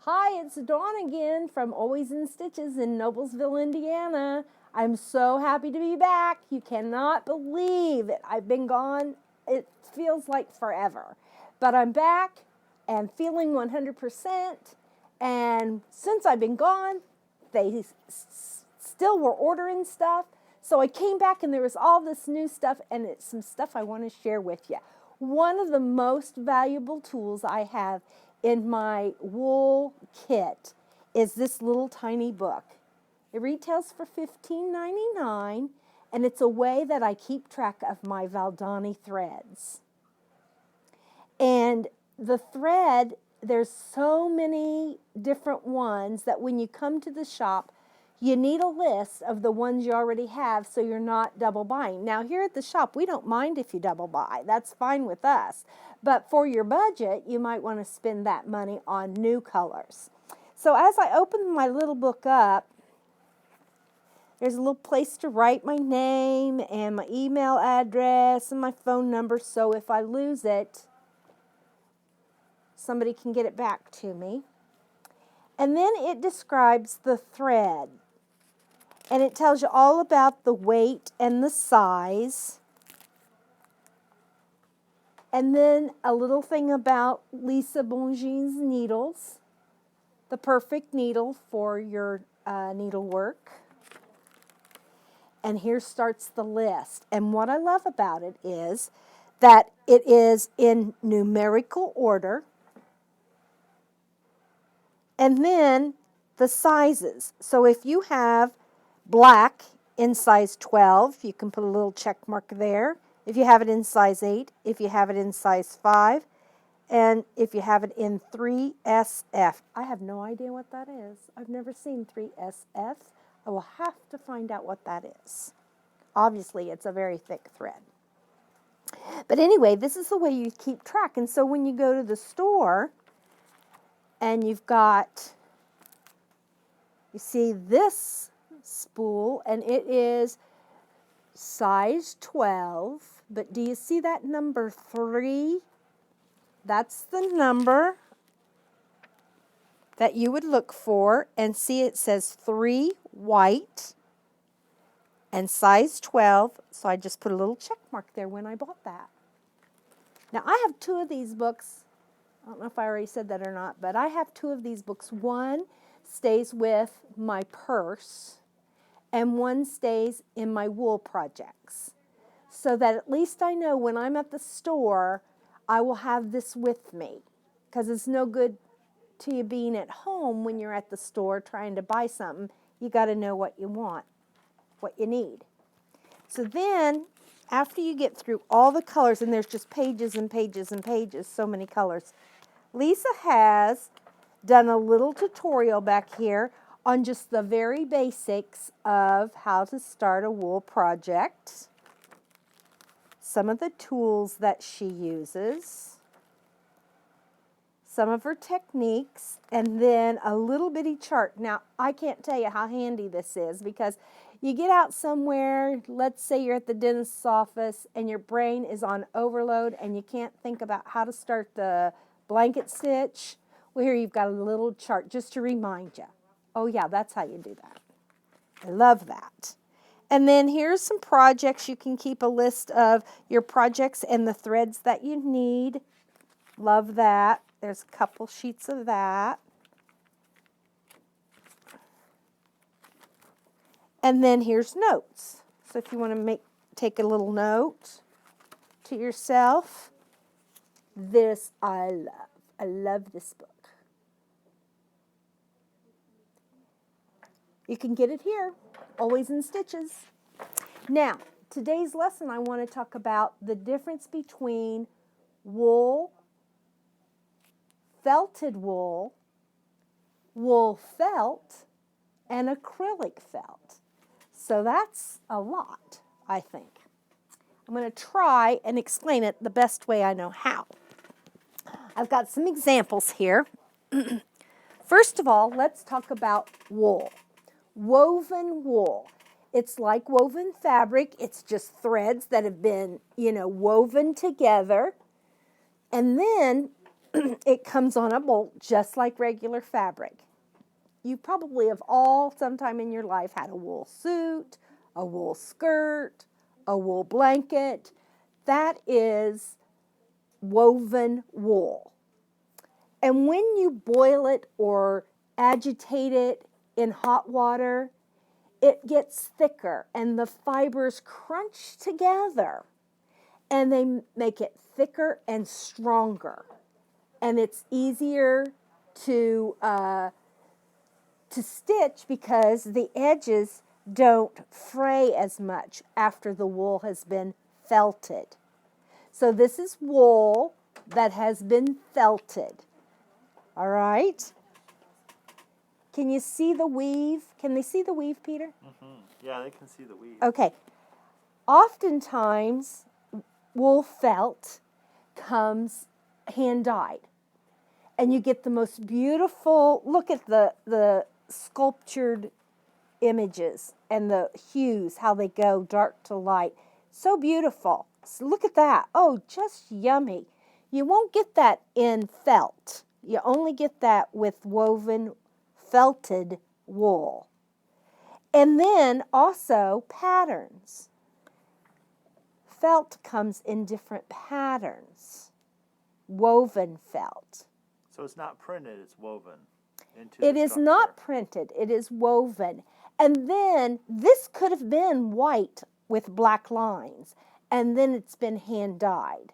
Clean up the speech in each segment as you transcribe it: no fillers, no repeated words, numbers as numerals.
Hi, it's Dawn again from Always in Stitches in Noblesville, Indiana. I'm so happy to be back. You cannot believe it. I've been gone. It feels like forever. But I'm back and feeling 100%. And since I've been gone, they still were ordering stuff. So I came back and there was all this new stuff, and it's some stuff I want to share with you. One of the most valuable tools I have in my wool kit is this little tiny book. It retails for $15.99, and it's a way that I keep track of my Valdani threads. And the thread, there's so many different ones that when you come to the shop, you need a list of the ones you already have so you're not double buying. Now, here at the shop, we don't mind if you double buy. That's fine with us. But for your budget, you might want to spend that money on new colors. So as I open my little book up, there's a little place to write my name and my email address and my phone number, so if I lose it, somebody can get it back to me. And then it describes the thread. And it tells you all about the weight and the size. And then a little thing about Lisa Bonjean's needles, the perfect needle for your needlework. And here starts the list. And what I love about it is that it is in numerical order. And then the sizes. So if you have black in size 12, you can put a little check mark there. If you have it in size 8, if you have it in size 5, and if you have it in 3SF. I have no idea what that is. I've never seen 3SF. I will have to find out what that is. Obviously, it's a very thick thread. But anyway, this is the way you keep track. And so when you go to the store and you've got, you see this spool, and it is size 12, but do you see that number 3? That's the number that you would look for, and see it says 3 white and size 12, so I just put a little check mark there when I bought that. Now I have 2 of these books. I don't know if I already said that or not, but I have 2 of these books. One stays with my purse, and one stays in my wool projects, so that at least I know when I'm at the store, I will have this with me, because it's no good to you being at home when you're at the store trying to buy something. You got to know what you want, what you need. So then, after you get through all the colors, and there's just pages and pages and pages, so many colors, Lisa has done a little tutorial back here on just the very basics of how to start a wool project, some of the tools that she uses, some of her techniques, and then a little bitty chart. Now, I can't tell you how handy this is, because you get out somewhere, let's say you're at the dentist's office and your brain is on overload and you can't think about how to start the blanket stitch. Well, here you've got a little chart just to remind you. Oh yeah, that's how you do that. I love that. And then here's some projects. You can keep a list of your projects and the threads that you need. Love that. There's a couple sheets of that. And then here's notes. So if you want to take a little note to yourself, this I love. I love this book. You can get it here, Always in Stitches. Now, today's lesson, I want to talk about the difference between wool, felted wool, wool felt, and acrylic felt. So that's a lot, I think. I'm going to try and explain it the best way I know how. I've got some examples here. First of all, let's talk about wool. Woven wool. It's like woven fabric. It's just threads that have been, woven together. And then it comes on a bolt just like regular fabric. You probably have all sometime in your life had a wool suit, a wool skirt, a wool blanket. That is woven wool. And when you boil it or agitate it in hot water, it gets thicker and the fibers crunch together and they make it thicker and stronger. And it's easier to stitch because the edges don't fray as much after the wool has been felted. So this is wool that has been felted. All right? Can you see the weave? Can they see the weave, Peter? Mm-hmm. Yeah, they can see the weave. Okay. Oftentimes, wool felt comes hand-dyed. And you get the most beautiful, look at the sculptured images and the hues, how they go dark to light. So beautiful. So look at that. Oh, just yummy. You won't get that in felt. You only get that with woven felted wool. And then also patterns. Felt comes in different patterns. Woven felt. So it's not printed, it's woven into It the is structure. not printed, it is woven. And then this could have been white with black lines, and then it's been hand dyed.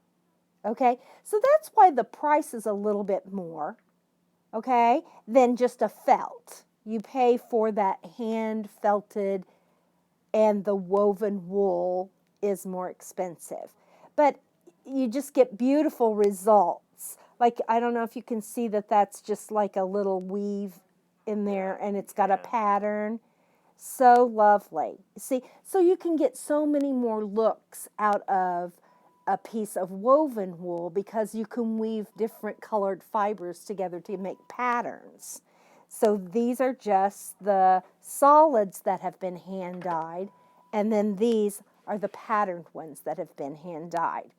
Okay? So that's why the price is a little bit more, okay, than just a felt. You pay for that hand felted, and the woven wool is more expensive. But you just get beautiful results. Like, I don't know if you can see that that's just like a little weave in there, and it's got a pattern. So lovely. See, so you can get so many more looks out of a piece of woven wool because you can weave different colored fibers together to make patterns. So these are just the solids that have been hand dyed, and then these are the patterned ones that have been hand dyed.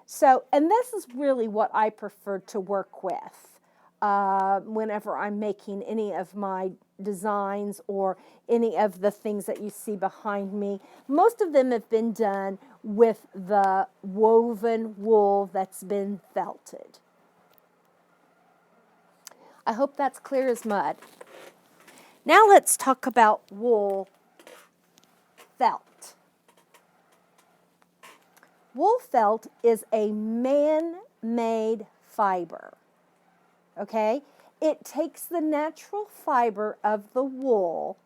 So, and this is really what I prefer to work with whenever I'm making any of my designs or any of the things that you see behind me. Most of them have been done with the woven wool that's been felted. I hope that's clear as mud. Now let's talk about wool felt. Wool felt is a man-made fiber, okay? It takes the natural fiber of the wool.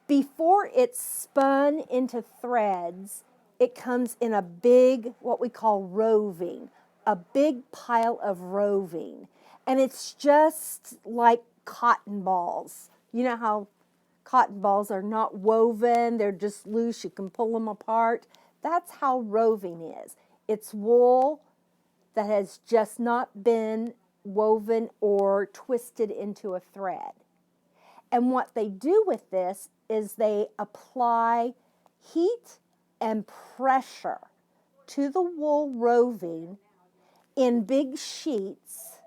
Before it's spun into threads, it comes in a big, what we call roving, a big pile of roving. And it's just like cotton balls. You know how cotton balls are not woven, they're just loose, you can pull them apart. That's how roving is. It's wool that has just not been woven or twisted into a thread. And what they do with this is they apply heat and pressure to the wool roving in big sheets,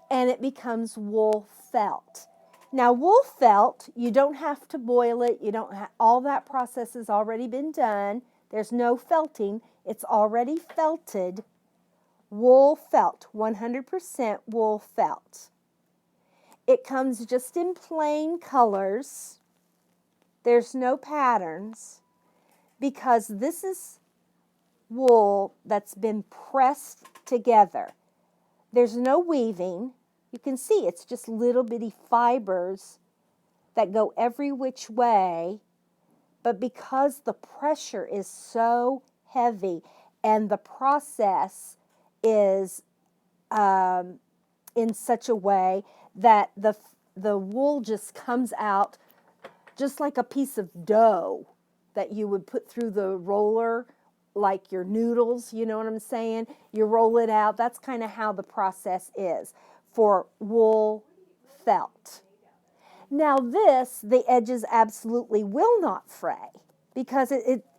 and it becomes wool felt. Now, wool felt, you don't have to boil it. You don't all that process has already been done. There's no felting. It's already felted. Wool felt, 100% wool felt. It comes just in plain colors. There's no patterns because this is wool that's been pressed together. There's no weaving. You can see it's just little bitty fibers that go every which way. But because the pressure is so heavy and the process is in such a way that the wool just comes out just like a piece of dough that you would put through the roller, like your noodles, you know what I'm saying? You roll it out. That's kind of how the process is for wool felt. Now this, the edges absolutely will not fray because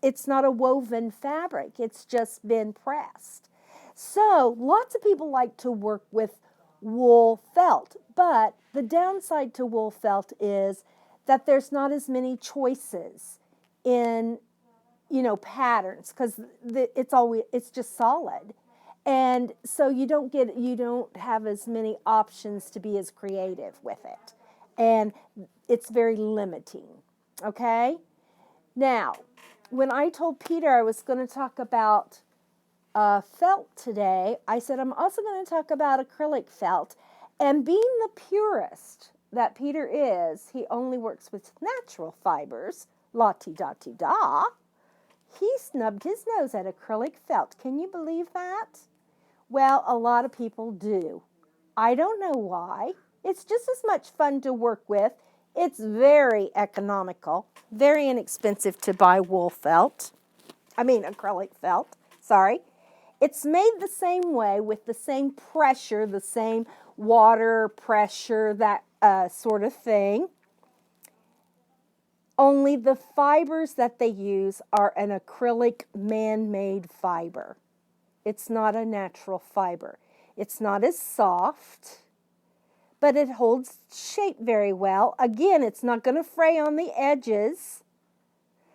it's not a woven fabric. It's just been pressed. So lots of people like to work with wool felt. But the downside to wool felt is that there's not as many choices in, patterns, because it's just solid. And so you don't have as many options to be as creative with it. And it's very limiting. Okay? Now, when I told Peter I was going to talk about felt today, I said I'm also going to talk about acrylic felt. And being the purist that Peter is, he only works with natural fibers, la-ti-da-ti-da. He snubbed his nose at acrylic felt. Can you believe that? Well, a lot of people do. I don't know why. It's just as much fun to work with. It's very economical, very inexpensive to buy acrylic felt. Sorry. It's made the same way with the same pressure, the same water pressure, that sort of thing. Only the fibers that they use are an acrylic man-made fiber. It's not a natural fiber. It's not as soft, but it holds shape very well. Again, it's not going to fray on the edges.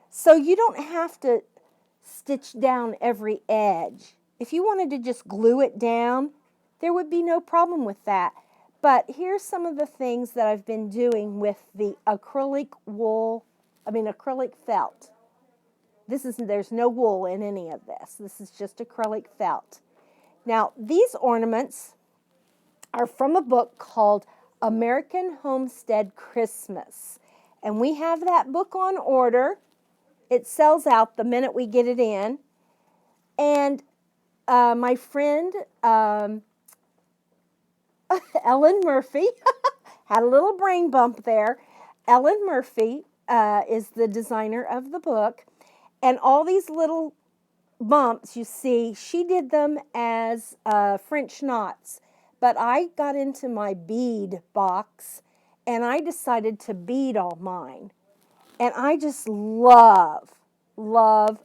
So you don't have to stitch down every edge. If you wanted to just glue it down, there would be no problem with that. But here's some of the things that I've been doing with the acrylic felt. There's no wool in any of this. This is just acrylic felt. Now, these ornaments are from a book called American Homestead Christmas. And we have that book on order. It sells out the minute we get it in. And my friend Ellen Murphy had a little brain bump there. Ellen Murphy is the designer of the book. And all these little bumps, you see, she did them as French knots. But I got into my bead box and I decided to bead all mine. And I just love the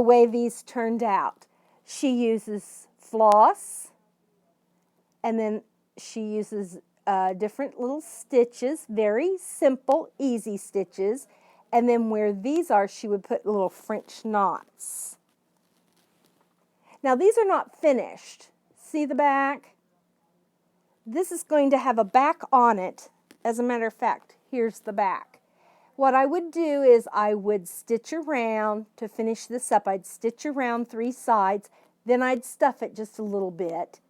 way these turned out. She uses floss, and then she uses different little stitches, very simple, easy stitches. And then where these are, she would put little French knots. Now, these are not finished. See the back? This is going to have a back on it. As a matter of fact, here's the back. What I would do is I would stitch around to finish this up. I'd stitch around 3 sides, then I'd stuff it just a little bit,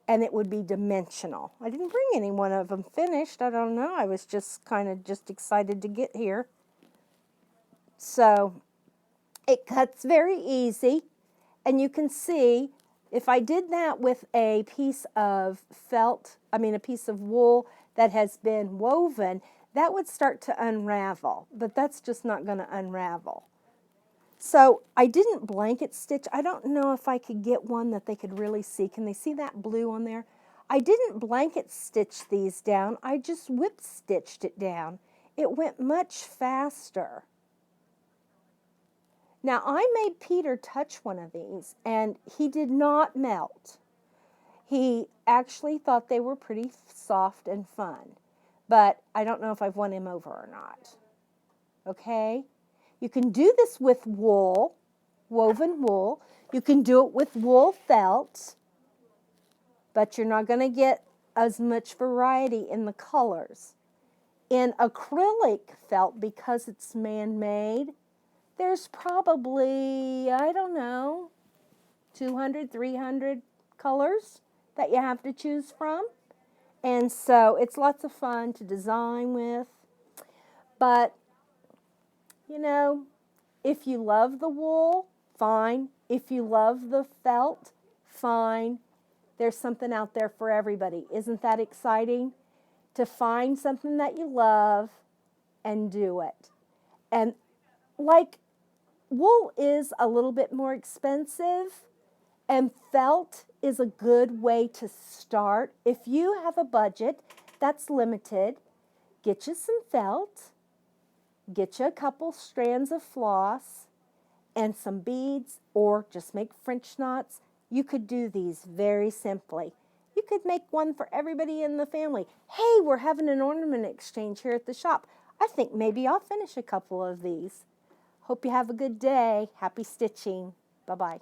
and it would be dimensional. I didn't bring any one of them finished. I don't know. I was just kind of excited to get here. So it cuts very easy, and you can see if I did that with a piece of a piece of wool that has been woven, that would start to unravel, but that's just not going to unravel. So I didn't blanket stitch. I don't know if I could get one that they could really see. Can they see that blue on there? I didn't blanket stitch these down. I just whip stitched it down. It went much faster. Now, I made Peter touch one of these, and he did not melt. He actually thought they were pretty soft and fun, but I don't know if I've won him over or not. Okay? You can do this with wool, woven wool. You can do it with wool felt, but you're not going to get as much variety in the colors. In acrylic felt, because it's man-made, there's probably, 200, 300 colors that you have to choose from. And so it's lots of fun to design with. But, if you love the wool, fine. If you love the felt, fine. There's something out there for everybody. Isn't that exciting? To find something that you love and do it. And wool is a little bit more expensive, and felt is a good way to start. If you have a budget that's limited, get you some felt, get you a couple strands of floss, and some beads, or just make French knots. You could do these very simply. You could make one for everybody in the family. Hey, we're having an ornament exchange here at the shop. I think maybe I'll finish a couple of these. Hope you have a good day. Happy stitching. Bye-bye.